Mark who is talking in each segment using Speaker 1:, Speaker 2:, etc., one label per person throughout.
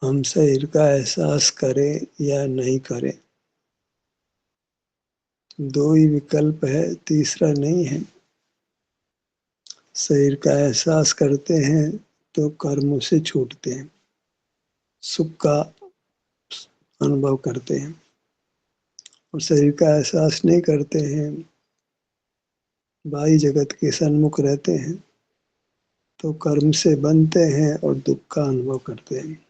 Speaker 1: हम शरीर का एहसास करें या नहीं करें, दो ही विकल्प है, तीसरा नहीं है। शरीर का एहसास करते हैं तो कर्मों से छूटते हैं, सुख का अनुभव करते हैं, और शरीर का एहसास नहीं करते हैं, बाह्य जगत के सन्मुख रहते हैं, तो कर्म से बनते हैं और दुख का अनुभव करते हैं।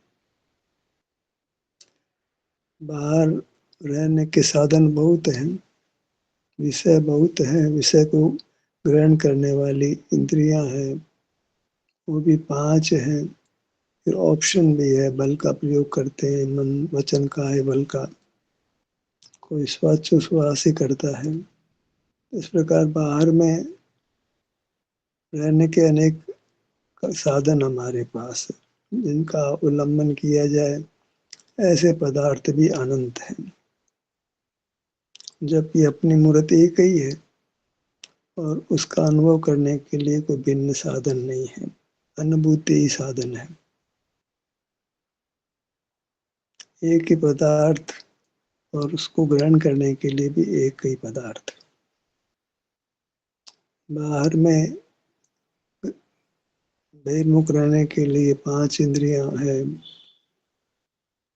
Speaker 1: बाहर रहने के साधन बहुत हैं, विषय बहुत हैं, विषय को ग्रहण करने वाली इंद्रियां हैं, वो भी 5 हैं। फिर ऑप्शन भी है, बल का प्रयोग करते हैं, मन वचन का है बल का, कोई श्वासोच्छ्वास ही करता है। इस प्रकार बाहर में रहने के अनेक साधन हमारे पास है, जिनका उल्लंघन किया जाए ऐसे पदार्थ भी अनंत हैं, जबकि अपनी मूर्ति एक ही है और उसका अनुभव करने के लिए कोई भिन्न साधन नहीं है, अनुभूति ही साधन है। एक ही पदार्थ और उसको ग्रहण करने के लिए भी एक ही पदार्थ। बाहर में बहिर्मुख रहने के लिए 5 इंद्रियां हैं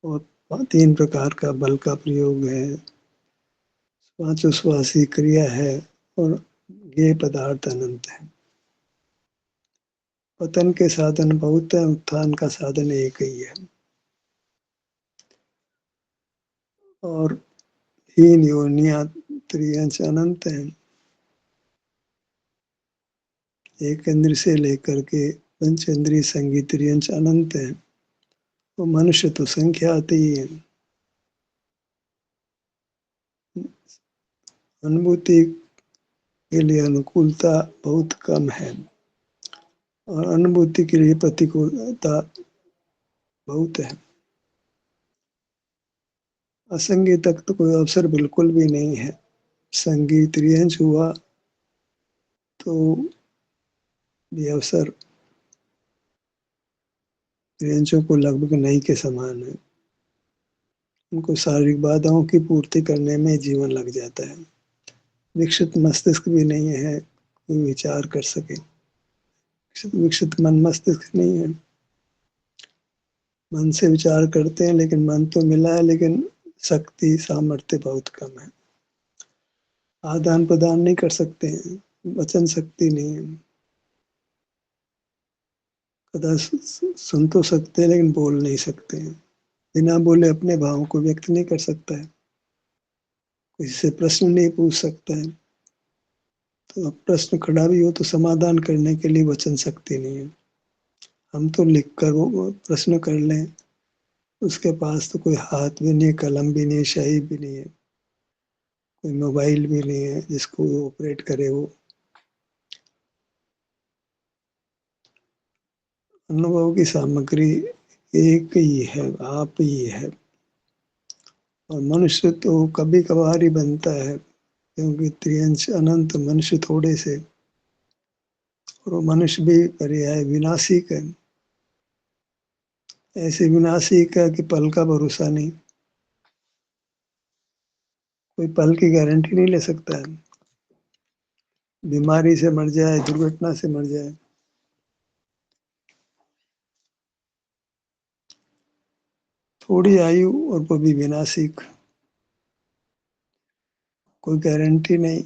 Speaker 1: और 3 प्रकार का बल का प्रयोग है, श्वासोच्छ्वासी क्रिया है, और ये पदार्थ अनंत है। पतन के साधन बहुत है, उत्थान का साधन एक ही है। और 3 योनियां त्रियंश अनंत है, एक इंद्र से लेकर के पंच इंद्रिय संगीत त्रियंश अनंत है। तो मनुष्य तो संख्या आती ही है। अनुभूति के लिए अनुकूलता बहुत कम है और अनुभूति के लिए प्रतिकूलता बहुत है। असंगी तक तो कोई अवसर बिल्कुल भी नहीं है। संगी त्रियंश हुआ तो ये अवसर त्रियंशों को लगभग नहीं के समान है। उनको शारीरिक बाधाओं की पूर्ति करने में जीवन लग जाता है। विकसित मस्तिष्क भी नहीं है कोई विचार कर सके, विकसित मन मस्तिष्क नहीं है। मन से विचार करते हैं, लेकिन मन तो मिला है, लेकिन शक्ति सामर्थ्य बहुत कम है। आदान प्रदान नहीं कर सकते हैं, वचन शक्ति नहीं है। कदा सुन तो सकते हैं लेकिन बोल नहीं सकते हैं। बिना बोले अपने भावों को व्यक्त नहीं कर सकता है, किसी से प्रश्न नहीं पूछ सकता है। तो अब प्रश्न खड़ा भी हो तो समाधान करने के लिए वचन शक्ति नहीं है। हम तो लिख कर वो प्रश्न कर लें, उसके पास तो कोई हाथ भी नहीं है, कलम भी नहीं है, स्याही भी नहीं है, कोई मोबाइल भी नहीं है जिसको ऑपरेट करे वो। अनुभव की सामग्री एक ही है, आप ही है। और मनुष्य तो कभी कभार ही बनता है, क्योंकि त्रियंश अनंत मनुष्य थोड़े से, और वो मनुष्य भी पर्याय विनाशी है। ऐसे विनाशी का कि पल का भरोसा नहीं, कोई पल की गारंटी नहीं ले सकता है। बीमारी से मर जाए, दुर्घटना से मर जाए, थोड़ी आयु और वो भी विनाशिक, कोई गारंटी नहीं।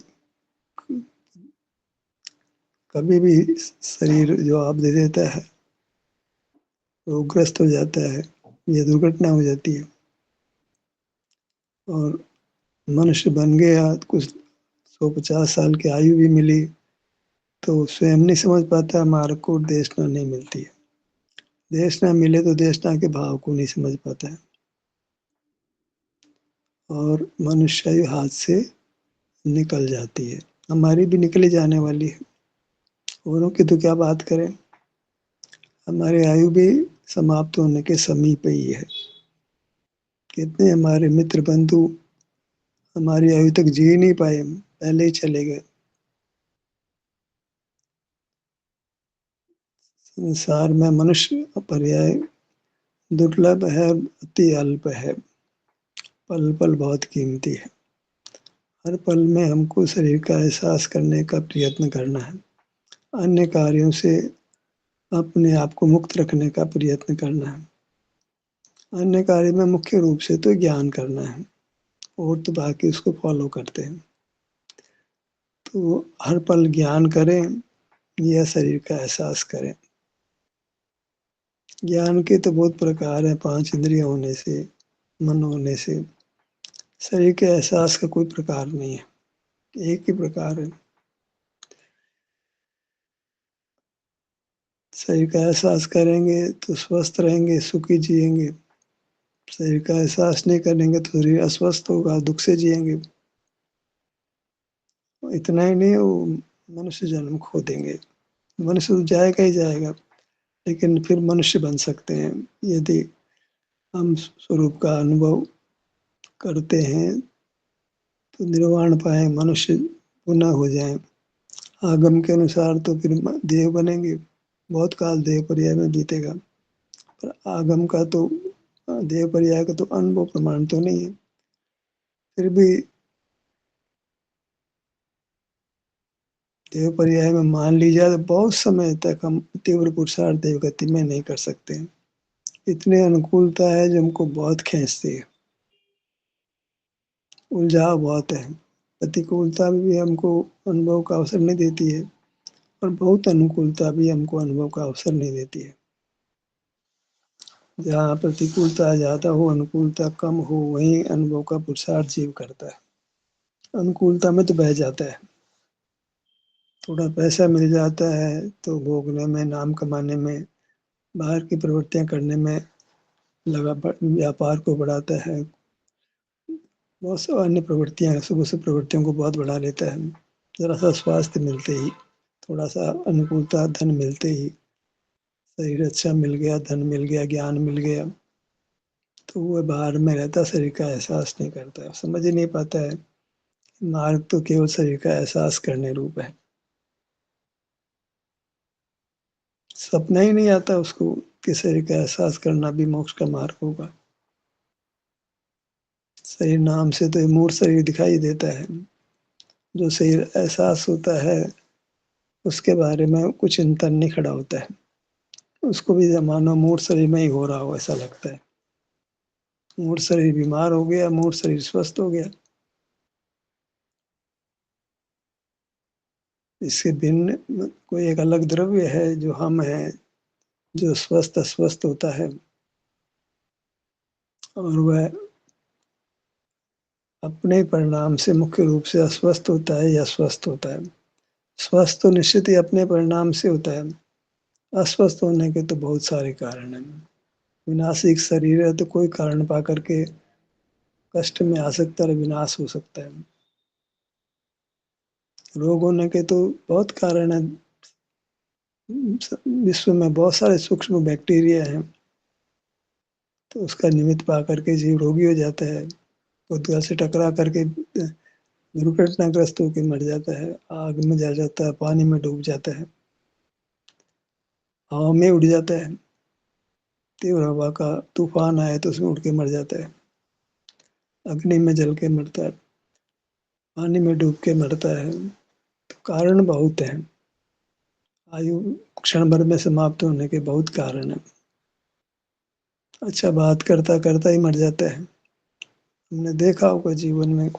Speaker 1: कभी भी शरीर जवाब दे देता है, रोगग्रस्त हो जाता है या दुर्घटना हो जाती है। और मनुष्य बन गया, कुछ 150 साल की आयु भी मिली, तो स्वयं नहीं समझ पाता हमारे को देशना नहीं मिलती है। देशना मिले तो देशना के भाव को नहीं समझ पाता है, और मनुष्य आयु हाथ से निकल जाती है। हमारी भी निकली जाने वाली है, औरों की तो क्या बात करें। हमारी आयु भी समाप्त होने के समीप ही है। कितने हमारे मित्र बंधु हमारी आयु तक जी नहीं पाए, पहले ही चले गए। संसार में मनुष्य पर्याय दुर्लभ है, अति अल्प है, पल-पल बहुत कीमती है। हर पल में हमको शरीर का एहसास करने का प्रयत्न करना है। अन्य कार्यों से अपने आप को मुक्त रखने का प्रयत्न करना है। अन्य कार्य में मुख्य रूप से तो ज्ञान करना है और तो बाकी उसको फ़ॉलो करते हैं। तो हर पल ज्ञान करें या शरीर का एहसास करें। ज्ञान के तो बहुत प्रकार हैं, 5 इंद्रिय होने से, मन होने से। शरीर के एहसास का कोई प्रकार नहीं है, एक ही प्रकार है। शरीर का एहसास करेंगे तो स्वस्थ रहेंगे, सुखी जिएँगे। शरीर का एहसास नहीं करेंगे तो शरीर अस्वस्थ होगा, दुःख से जिएँगे। इतना ही नहीं, वो मनुष्य जन्म खो देंगे। मनुष्य तो जाएगा ही जाएगा, लेकिन फिर मनुष्य बन सकते हैं यदि हम स्वरूप का अनुभव करते हैं, तो निर्वाण पाएँ, मनुष्य पुनः हो जाएँ। आगम के अनुसार तो फिर देव बनेंगे, बहुत काल देह पर्याय में बीतेगा। पर आगम का तो देह पर्याय का तो अनुभव प्रमाण तो नहीं है। फिर भी देव पर्याय में मान लीजिए तो बहुत समय तक हम तीव्र पुरुषार्थ देव गति में नहीं कर सकते हैं। इतनी अनुकूलता है जो हमको बहुत खींचती है। उलझाव बहुत है। प्रतिकूलता भी हमको अनुभव का अवसर नहीं देती है और बहुत अनुकूलता भी हमको अनुभव का अवसर नहीं देती है। जहाँ प्रतिकूलता ज़्यादा हो, अनुकूलता कम हो, वहीं अनुभव का पुरुषार्थ जीव करता है। अनुकूलता में तो बह जाता है। थोड़ा पैसा मिल जाता है तो भोगने में, नाम कमाने में, बाहर की प्रवृत्तियाँ करने में लगा व्यापार को बढ़ाता है। बहुत सी अन्य प्रवृत्तियाँ हैं, शुभ-शुभ प्रवृत्तियों को बहुत बढ़ा लेता है। ज़रा-सा स्वास्थ्य मिलते ही, थोड़ा-सा अनुकूलता, धन मिलते ही, शरीर अच्छा मिल गया, धन मिल गया, ज्ञान मिल गया, तो वो बाहर में रहता, शरीर का एहसास नहीं करता, समझ ही नहीं पाता है। मार्ग तो केवल शरीर का एहसास करने रूप है। सपना ही नहीं आता उसको कि शरीर का एहसास करना भी मोक्ष का मार्ग होगा। शरीर नाम से तो ये मूढ़ शरीर दिखाई देता है। जो शरीर एहसास होता है, उसके बारे में कुछ चिंतन नहीं खड़ा होता है। उसको भी मानो मूढ़ शरीर में ही हो रहा हो ऐसा लगता है। मूढ़ शरीर बीमार हो गया, मूढ़ शरीर स्वस्थ हो गया। इससे भिन्न कोई एक अलग द्रव्य है जो हम हैं, जो स्वस्थ अस्वस्थ होता है और वह अपने परिणाम से मुख्य रूप से अस्वस्थ होता है या स्वस्थ होता है। स्वस्थ तो निश्चित ही अपने परिणाम से होता है। अस्वस्थ होने के तो बहुत सारे कारण हैं। विनाशिक शरीर है तो कोई कारण पा करके कष्ट में आ सकता है, विनाश हो सकता है। रोग होने के तो बहुत कारण हैं। विश्व में बहुत सारे सूक्ष्म बैक्टीरिया हैं, तो उसका निमित्त पा करके जीव रोगी हो जाता है। उद्गल से टकरा करके दुर्घटनाग्रस्त होके मर जाता है, आग में जल जाता है, पानी में डूब जाता है, हवा में उड़ जाता है। तीव्र हवा का तूफान आए तो उसमें उड़ के मर जाता है, अग्नि में जल के मरता है, पानी में डूब के मरता है। तो कारण बहुत हैं। आयु क्षण भर में समाप्त होने के बहुत कारण हैं। अच्छा बात करता-करता ही मर जाता है। हमने देखा होगा जीवन में,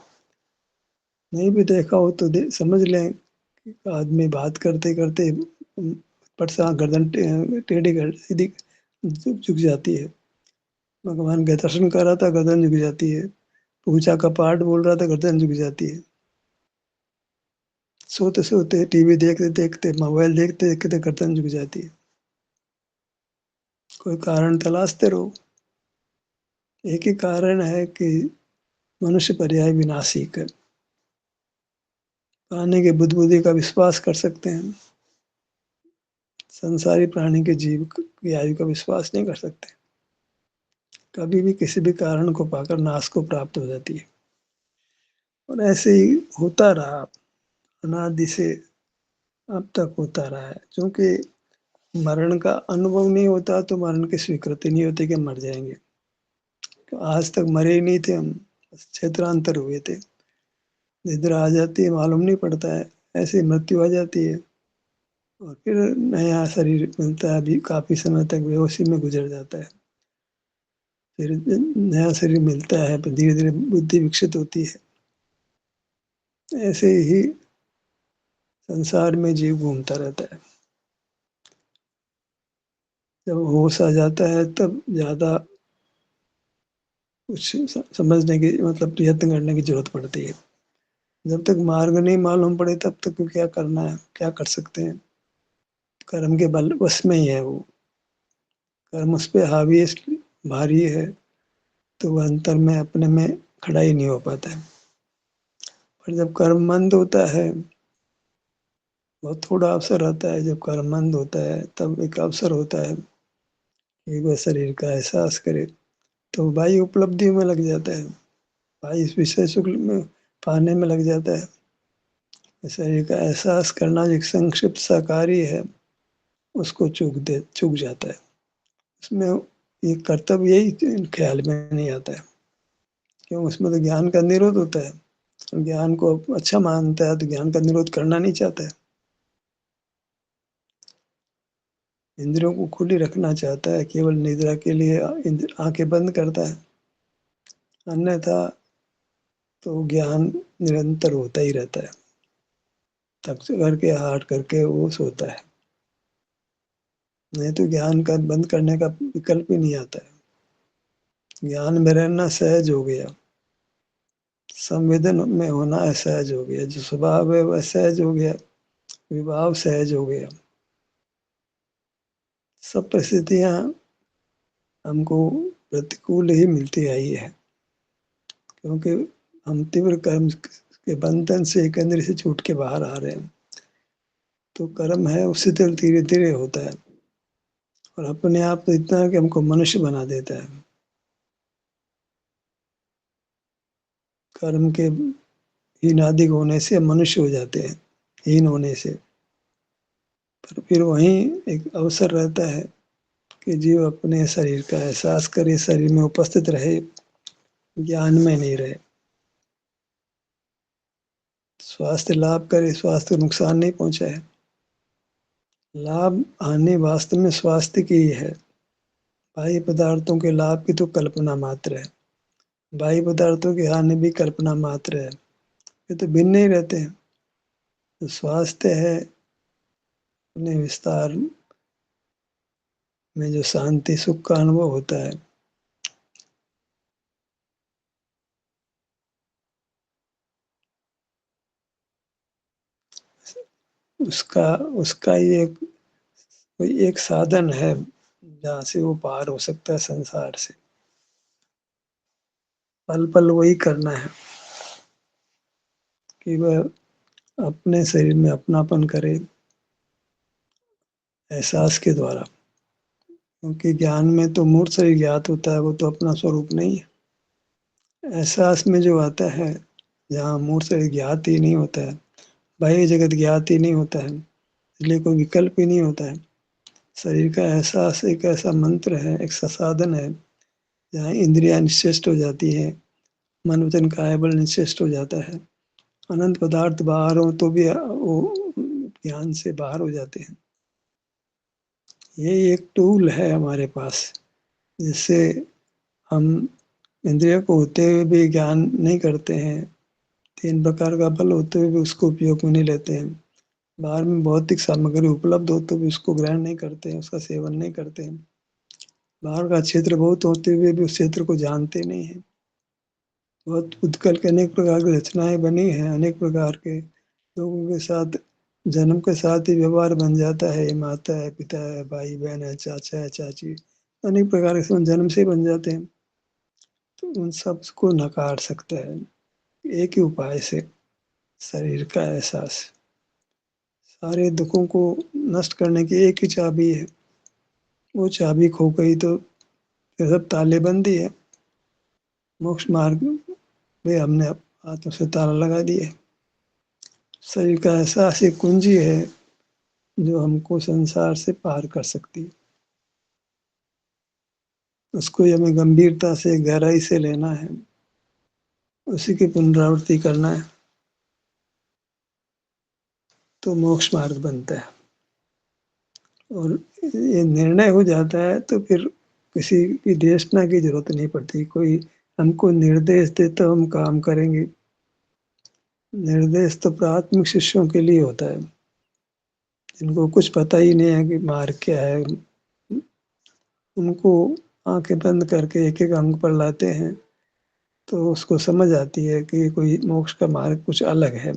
Speaker 1: नहीं भी देखा हो तो समझ लें कि आदमी बात करते-करते पट से गर्दन टेढ़ी कर सीधी झुक जाती है। भगवान के दर्शन कर रहा था, गर्दन झुक जाती है। पूजा का पाठ बोल रहा था, गर्दन झुक जाती है। सोते-सोते, टीवी देखते-देखते, मोबाइल देखते-देखते गर्दन झुक जाती है। कोई कारण तलाशते रहो। एक ही कारण है कि मनुष्य पर्याय विनाशिक है। प्राणी की बुद्धि का विश्वास कर सकते हैं। संसारी प्राणी के जीव की आयु का विश्वास नहीं कर सकते। कभी भी किसी भी कारण को पाकर नाश को प्राप्त हो जाती है। और ऐसे ही होता रहा, अनादि से अब तक होता रहा है। क्योंकि मरण का अनुभव नहीं होता तो मरण की स्वीकृति नहीं होती कि हम मर जाएँगे। तो आज तक मरे ही नहीं थे हम, बस क्षेत्रांतर हुए थे। निद्रा आ जाती है, मालूम नहीं पड़ता है, ऐसे ही मृत्यु आ जाती है और फिर नया शरीर मिलता है, अभी काफ़ी समय तक बेहोशी में गुज़र जाता है। फिर नया शरीर मिलता है, फिर धीरे-धीरे बुद्धि विकसित होती है। ऐसे ही संसार में जीव घूमता रहता है। जब होश आ जाता है तब ज़्यादा कुछ समझने की मतलब प्रयत्न करने की ज़रूरत पड़ती है। जब तक मार्ग नहीं मालूम पड़े तब तक क्या करना है, क्या कर सकते हैं? कर्म के बल वश में ही है वो। कर्म उस पे हावी है इसलिए भारी है, तो वो अंतर में अपने में खड़ा ही नहीं हो पाता है। पर जब कर्म मंद होता है, बहुत थोड़ा अवसर आता है, जब कर्म मंद होता है तब एक अवसर होता है कि वह शरीर का एहसास करे, तो बाह्य उपलब्धियों में लग जाता है, बाह्य इस विषय सुख में पाने में लग जाता है। शरीर का एहसास करना जो एक संक्षिप्त सा कार्य है, उसको चूक जाता है। उसमें ये कर्तव्य यही ख्याल में नहीं आता है, क्यों उसमें तो ज्ञान का निरोध होता है। ज्ञान को अच्छा मानता है तो ज्ञान का निरोध करना नहीं चाहता है। इंद्रियों को खुली रखना चाहता है, केवल निद्रा के लिए आँखें बंद करता है। अन्यथा तो ज्ञान निरंतर होता ही रहता है। थक करके हाट करके वो सोता है। नहीं तो ज्ञान का बंद करने का विकल्प ही नहीं आता है। ज्ञान में रहना सहज हो गया। संवेदन में होना असहज हो गया, जो स्वभाव है वह सहज हो गया, विभाव सहज हो गया। सब परिस्थितियाँ हमको प्रतिकूल ही मिलती आई है, क्योंकि हम तीव्र कर्म के बंधन से एक इंद्रिय से छूट के बाहर आ रहे हैं। तो कर्म है उससे तो धीरे-धीरे होता है और अपने आप तो इतना है कि हमको मनुष्य बना देता है। कर्म के हीनादिक होने से मनुष्य हो जाते हैं, हीन होने से। पर फिर वहीं एक अवसर रहता है कि जीव अपने शरीर का एहसास करे, शरीर में उपस्थित रहे, ज्ञान में नहीं रहे। स्वास्थ्य लाभ करे, स्वास्थ्य को नुकसान नहीं पहुँचाए। लाभ हानि वास्तव में स्वास्थ्य की ही है। बाह्य पदार्थों के लाभ की तो कल्पना मात्र है। बाह्य पदार्थों की हानि भी कल्पना मात्र है। ये तो भिन्न ही रहते हैं। तो स्वास्थ्य है, अपने विस्तार में जो शांति सुख का अनुभव होता है, उसका उसका ये कोई एक साधन है जहाँ से वो पार हो सकता है संसार से। पल-पल वही करना है कि वह अपने शरीर में अपनापन करे एहसास के द्वारा। क्योंकि ज्ञान में तो मूर्त शरीर ज्ञात होता है, वो तो अपना स्वरूप नहीं है। एहसास में जो आता है, जहाँ मूर्त शरीर ज्ञात ही नहीं होता है, बाह्य जगत ज्ञात ही नहीं होता है, इसलिए कोई विकल्प ही नहीं होता है। शरीर का एहसास एक ऐसा मंत्र है, एक साधन है, जहाँ इंद्रियाँ निश्चेष्ट हो जाती हैं, मन वचन काया बल निश्चेष्ट हो जाता है। अनंत पदार्थ बाहर हो तो भी वो ज्ञान से बाहर हो जाते हैं। ये एक टूल है हमारे पास, जिससे हम इंद्रियों को होते हुए भी ज्ञान नहीं करते हैं। 3 प्रकार का बल होते हुए भी उसको उपयोग में नहीं लेते हैं। बाहर में भौतिक सामग्री उपलब्ध हो तो भी उसको ग्रहण नहीं करते हैं, उसका सेवन नहीं करते हैं। बाहर का क्षेत्र बहुत होते हुए भी उस क्षेत्र को जानते नहीं हैं। बहुत उत्कल के अनेक प्रकार की रचनाएँ बनी हैं, अनेक प्रकार के लोगों के साथ जन्म के साथ ही व्यवहार बन जाता है, माता है, पिता है, भाई-बहन है, चाचा है, चाची, अनेक प्रकार के संबंध जन्म से ही बन जाते हैं। तो उन सब को नकार सकता है, एक ही उपाय से, शरीर का एहसास। सारे दुखों को नष्ट करने की एक ही चाबी है, वो चाबी खो गई तो फिर सब ताले बंद ही है। मोक्ष मार्ग में हमने हाथों से ताला लगा दिए। शरीर का एहसास एक कुंजी है, जो हमको संसार से पार कर सकती है। उसको ही हमें गंभीरता से, गहराई से लेना है। उसी की पुनरावृत्ति करना है, तो मोक्ष मार्ग बनता है। और ये निर्णय हो जाता है तो फिर किसी की देशना की ज़रूरत नहीं पड़ती। कोई हमको निर्देश दे तो हम काम करेंगे। निर्देश तो प्राथमिक शिष्यों के लिए होता है, जिनको कुछ पता ही नहीं है कि मार्ग क्या है। उनको आँखें बंद करके एक-एक अंग पर लाते हैं, तो उसको समझ आती है कि कोई मोक्ष का मार्ग कुछ अलग है।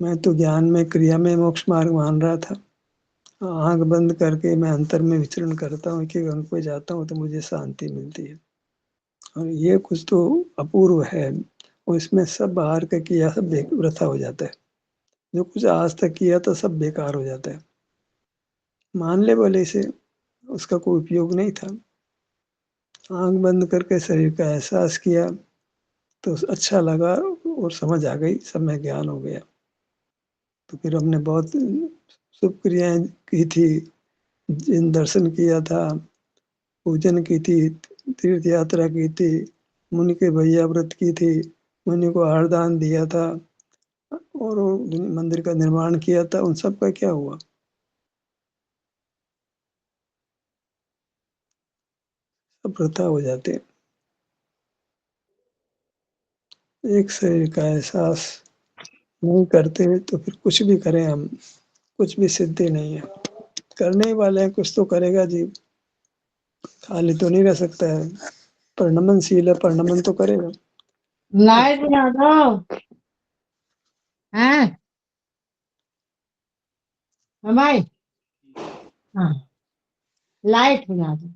Speaker 1: मैं तो ज्ञान में, क्रिया में मोक्ष मार्ग मान रहा था। आँख बंद करके मैं अंतर में विचरण करता हूँ, एक-एक अंग पे जाता हूँ तो मुझे शांति मिलती है। और ये कुछ तो अपूर्व है, और इसमें सब बाहर का किया सब वृथा हो जाता है। जो कुछ आज तक किया था सब बेकार हो जाता है। मान ले भले से, उसका कोई उपयोग नहीं था। आँख बंद करके शरीर का एहसास किया तो अच्छा लगा और समझ आ गई, सब में ज्ञान हो गया। तो फिर हमने बहुत शुभ क्रियाएँ की थी, जिन दर्शन किया था, पूजन की थी, तीर्थ यात्रा की थी, मुनि के भैया व्रत की थी, मुनि को आहार दान दिया था, और वो मंदिर का निर्माण किया था, उन सब का क्या हुआ? सब वृथा हो जाते हैं। एक शरीर का एहसास नहीं करते तो फिर कुछ भी करें हम, कुछ भी सिद्धि नहीं है। करने ही वाले हैं, कुछ तो करेगा जीव, खाली तो नहीं रह सकता है। परिणमनशील है, परिणमन तो करेगा।
Speaker 2: लाइट बुझा दो। हैं भाई? हाँ, लाइट बुझा दो।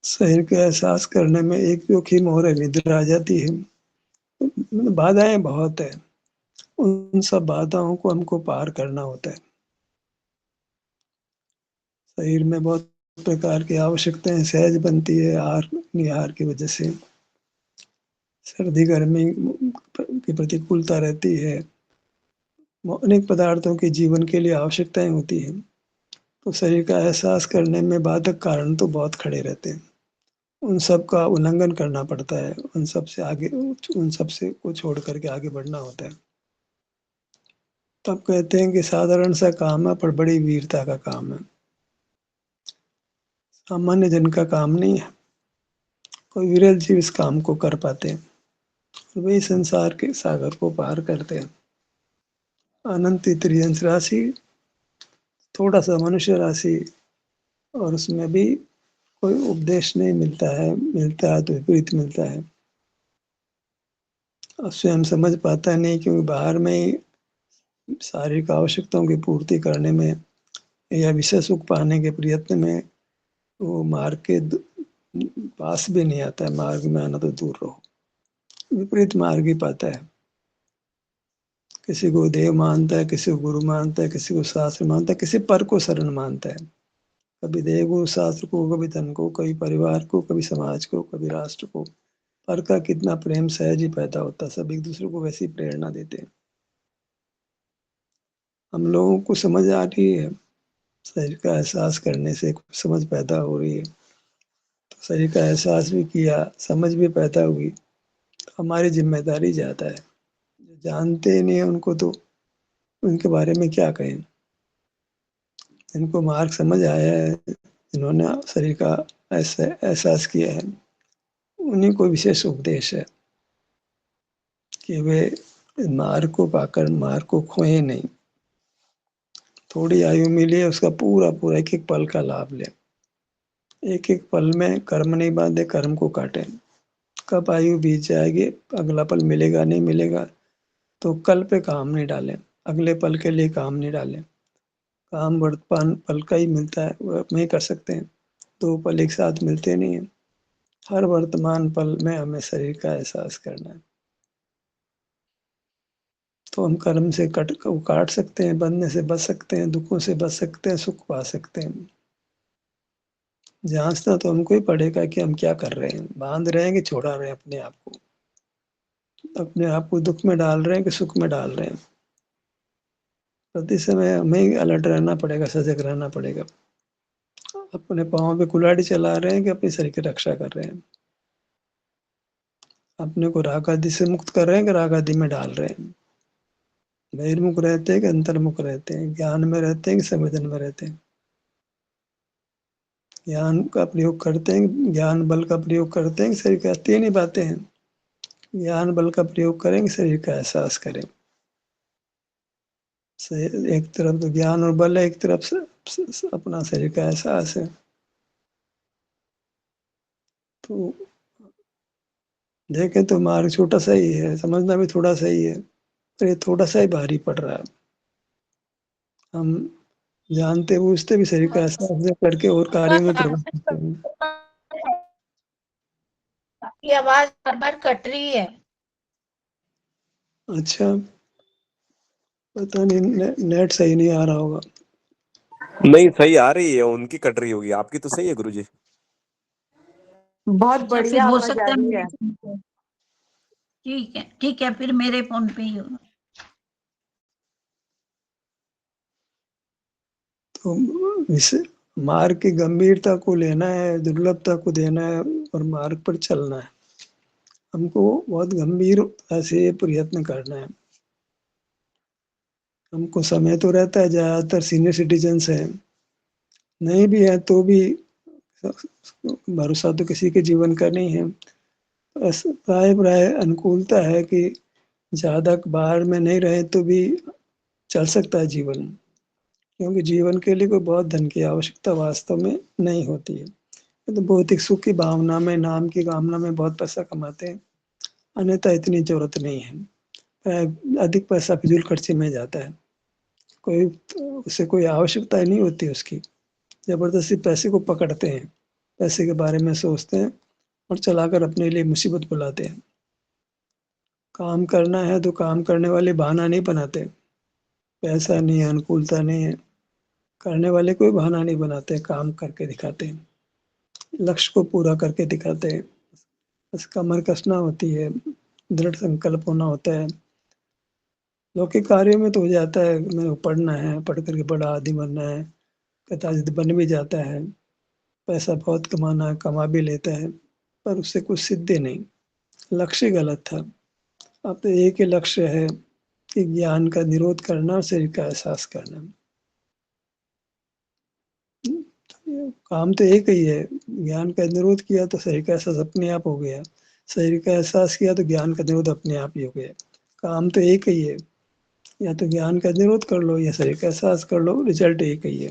Speaker 1: शरीर का एहसास करने में एक जोखिम और है, निद्रा आ जाती है। बाधाएं बहुत है, उन सब बाधाओं को हमको पार करना होता है। शरीर में बहुत प्रकार की आवश्यकताएं सहज बनती है, आहार निहार की वजह से। सर्दी गर्मी की प्रतिकूलता रहती है, अनेक पदार्थों की जीवन के लिए आवश्यकताएं होती हैं। तो शरीर का एहसास करने में बाधक कारण तो बहुत खड़े रहते हैं। उन सब का उल्लंघन करना पड़ता है, उन सब से आगे, उन सब से को छोड़ करके आगे बढ़ना होता है। तब कहते हैं कि साधारण सा काम है पर बड़ी वीरता का काम है। सामान्य जन का काम नहीं है, कोई विरल जीव इस काम को कर पाते हैं, और वही संसार के सागर को पार करते हैं। अनंत त्रियंश राशि, थोड़ा सा मनुष्य राशि, और उसमें भी कोई उपदेश नहीं मिलता है, मिलता है तो विपरीत मिलता है। और स्वयं समझ पाता नहीं, क्योंकि बाहर में ही शारीरिक आवश्यकताओं की पूर्ति करने में या विषय सुख पाने के प्रयत्न में वो मार्ग के पास भी नहीं आता है। मार्ग में आना तो दूर रहो, विपरीत मार्ग ही पाता है। किसी को देव मानता है, किसी को गुरु मानता है, किसी को शास्त्र मानता है, किसी पर को शरण मानता है। कभी देव गुरु शास्त्र को, कभी धन को, कभी परिवार को, कभी समाज को, कभी राष्ट्र को। पर का कितना प्रेम सहज ही पैदा होता है, सब एक दूसरे को वैसी प्रेरणा देते हैं। हम लोगों को समझ आ रही है, शरीर का एहसास करने से कुछ समझ पैदा हो रही है। तो शरीर का एहसास भी किया, समझ भी पैदा हुई, तो हमारी जिम्मेदारी ज़्यादा है। जो जानते ही नहीं है उनको तो उनके बारे में क्या कहें। जिनको मार्ग समझ आया है, जिन्होंने शरीर का एहसास किया है, उन्हीं को विशेष उपदेश है कि वे मार्ग को पाकर मार्ग को खोए नहीं। थोड़ी आयु मिली है, उसका पूरा पूरा एक एक पल का लाभ लें। एक एक पल में कर्म नहीं बांधे, कर्म को काटें। कब आयु बीत जाएगी, अगला पल मिलेगा नहीं मिलेगा, तो कल पे काम नहीं डालें, अगले पल के लिए काम नहीं डालें। काम वर्तमान पल का ही मिलता है, वो नहीं कर सकते हैं। दो पल एक साथ मिलते नहीं हैं। हर वर्तमान पल में हमें शरीर का एहसास करना है, तो हम कर्म से काट सकते हैं, बंधने से बच सकते हैं, दुखों से बच सकते हैं, सुख पा सकते हैं। जांचना तो हमको ही पड़ेगा कि हम क्या कर रहे हैं, बांध रहे हैं कि छोड़ा रहे हैं अपने आप को, अपने आप को दुख में डाल रहे हैं कि सुख में डाल रहे हैं। प्रति समय हमें अलर्ट रहना पड़ेगा, सजग रहना पड़ेगा। अपने पाँव पे कुल्हाड़ी चला रहे हैं कि अपने शरीर की रक्षा कर रहे हैं, अपने को राग आदि से मुक्त कर रहे हैं कि राग आदि में डाल रहे हैं, बहिर्मुख रहते हैं कि अंतर्मुख रहते हैं, ज्ञान में रहते हैं कि संवेदन में रहते हैं। ज्ञान का प्रयोग करते हैं, ज्ञान बल का प्रयोग करते हैं, शरीर का, तीन ही बातें हैं। ज्ञान बल का प्रयोग करेंगे, शरीर का एहसास करें। एक तरफ तो ज्ञान और बल है, एक तरफ से अपना शरीर का एहसास है। तो देखें तो मार्ग छोटा सा ही है, समझना भी थोड़ा सा ही है, पर ये थोड़ा सा ही भारी पड़ रहा है। हम जानते बूझते भी शरीर का एहसास करके और कार्यों में प्रवेश करते हैं।
Speaker 3: आपकी आवाज बार बार कट रही है।
Speaker 1: अच्छा, पता नहीं, नेट सही नहीं आ रहा होगा।
Speaker 4: नहीं, सही आ रही है, उनकी कट रही होगी, आपकी तो सही है गुरुजी।
Speaker 3: बहुत
Speaker 2: अच्छा, फिर
Speaker 3: बढ़िया
Speaker 2: हो
Speaker 3: आवाज
Speaker 2: सकता
Speaker 3: आ
Speaker 2: है
Speaker 3: रही
Speaker 2: मेरे
Speaker 3: है।
Speaker 2: फोन पे। ठीक है, फिर मेरे फोन पे ही होगा।
Speaker 1: तो इस मार्ग की गंभीरता को लेना है, दुर्लभता को देना है और मार्ग पर चलना है। हमको बहुत गंभीरता से प्रयत्न करना है। हमको समय तो रहता है, ज्यादातर सीनियर सिटीजन्स हैं, नहीं भी है तो भी भरोसा तो किसी के जीवन का नहीं है। प्राय प्राय अनुकूलता है कि ज्यादा बाहर में नहीं रहे तो भी चल सकता है जीवन, क्योंकि जीवन के लिए कोई बहुत धन की आवश्यकता वास्तव में नहीं होती है। तो भौतिक सुख की भावना में, नाम की कामना में बहुत पैसा कमाते हैं, अन्यथा इतनी जरूरत नहीं है। अधिक पैसा फिजूल खर्ची में जाता है, कोई उसे कोई आवश्यकता नहीं होती उसकी, जबरदस्ती पैसे को पकड़ते हैं, पैसे के बारे में सोचते हैं और चलाकर अपने लिए मुसीबत बुलाते हैं। काम करना है तो काम करने वाले बहाना नहीं बनाते, पैसा नहीं है, अनुकूलता नहीं है, करने वाले कोई बहाना नहीं बनाते, काम करके दिखाते हैं, लक्ष्य को पूरा करके दिखाते हैं। बस कमर कसना होती है, दृढ़ संकल्प होना होता है। लौकिक कार्यों में तो हो जाता है, मेरे को पढ़ना है, पढ़ करके बड़ा आदमी बनना है, कदाचित बन भी जाता है, पैसा बहुत कमाना है, कमा भी लेता है, पर उससे कुछ सिद्धि नहीं, लक्ष्य गलत था। अब तो एक ही लक्ष्य है कि ज्ञान का निरोध करना और शरीर का एहसास करना। काम तो एक ही है, ज्ञान का निरोध किया तो शरीर का एहसास अपने आप हो गया, शरीर का एहसास किया तो ज्ञान का निरोध अपने आप ही हो गया। काम तो एक ही है, या तो ज्ञान का निरोध कर लो या शरीर का एहसास कर लो, रिजल्ट एक ही है।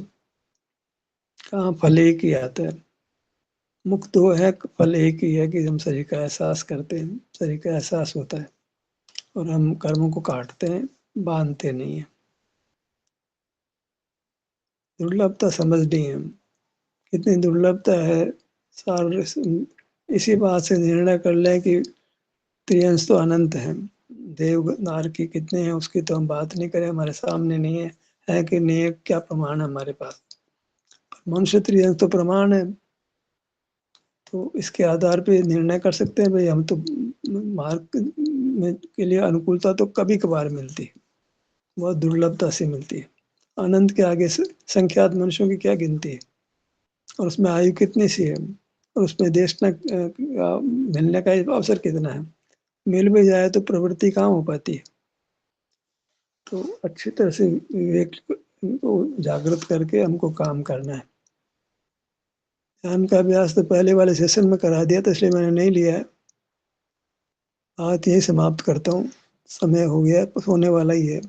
Speaker 1: कहाँ फल एक ही आता है, मुक्त वो है, फल एक ही है कि हम शरीर का एहसास करते हैं, शरीर का एहसास होता है और हम कर्मों को काटते हैं, बांधते नहीं है। दुर्लभता समझनी है, कितनी दुर्लभता है। सारे इसी बात से निर्णय कर लें कि त्रियंश तो अनंत है, देव नार की कितने हैं उसकी तो हम बात नहीं करें, हमारे सामने नहीं है कि नहीं है, क्या प्रमाण है हमारे पास। मनुष्य त्रियंश तो प्रमाण है, तो इसके आधार पे निर्णय कर सकते हैं भाई हम तो मार्ग में के लिए अनुकूलता तो कभी कभार मिलती है, बहुत दुर्लभता से मिलती है। अनंत के आगे से संख्यात मनुष्यों की क्या गिनती है, और उसमें आयु कितनी सी है, और उसमें देश न मिलने का अवसर कितना है, मिल भी जाए तो प्रवृत्ति कहाँ हो पाती है। तो अच्छी तरह से विवेक को जागृत करके हमको काम करना है। ध्यान का अभ्यास तो पहले वाले सेशन में करा दिया था, इसलिए मैंने नहीं लिया है। आज यही समाप्त करता हूँ, समय हो गया, सोने वाला ही है।